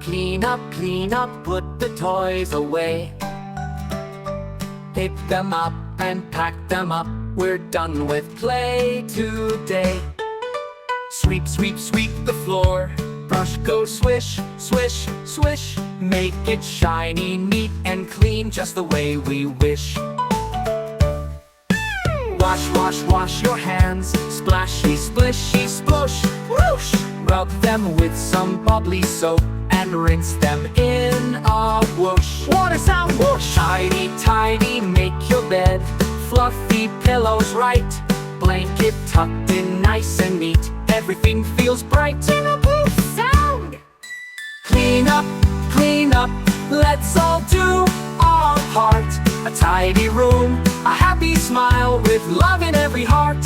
clean up, put the toys away. Pick them up and pack them up, we're done with play today. Sweep, sweep, sweep the floor, brush go swish, swish, swish. Make it shiny, neat and clean, just the way we wish. Wash, wash, wash your hands, splashy, splishy, splosh, whoosh. Rub them with some bubbly soap and rinse them in a whoosh. Water sound whoosh. Tidy, tidy, make your bed, fluffy pillows right, blanket tucked in nice and neat, everything feels bright in a poof sound. Clean up, let's all do our part. A tidy room, a happy smile with love in every heart.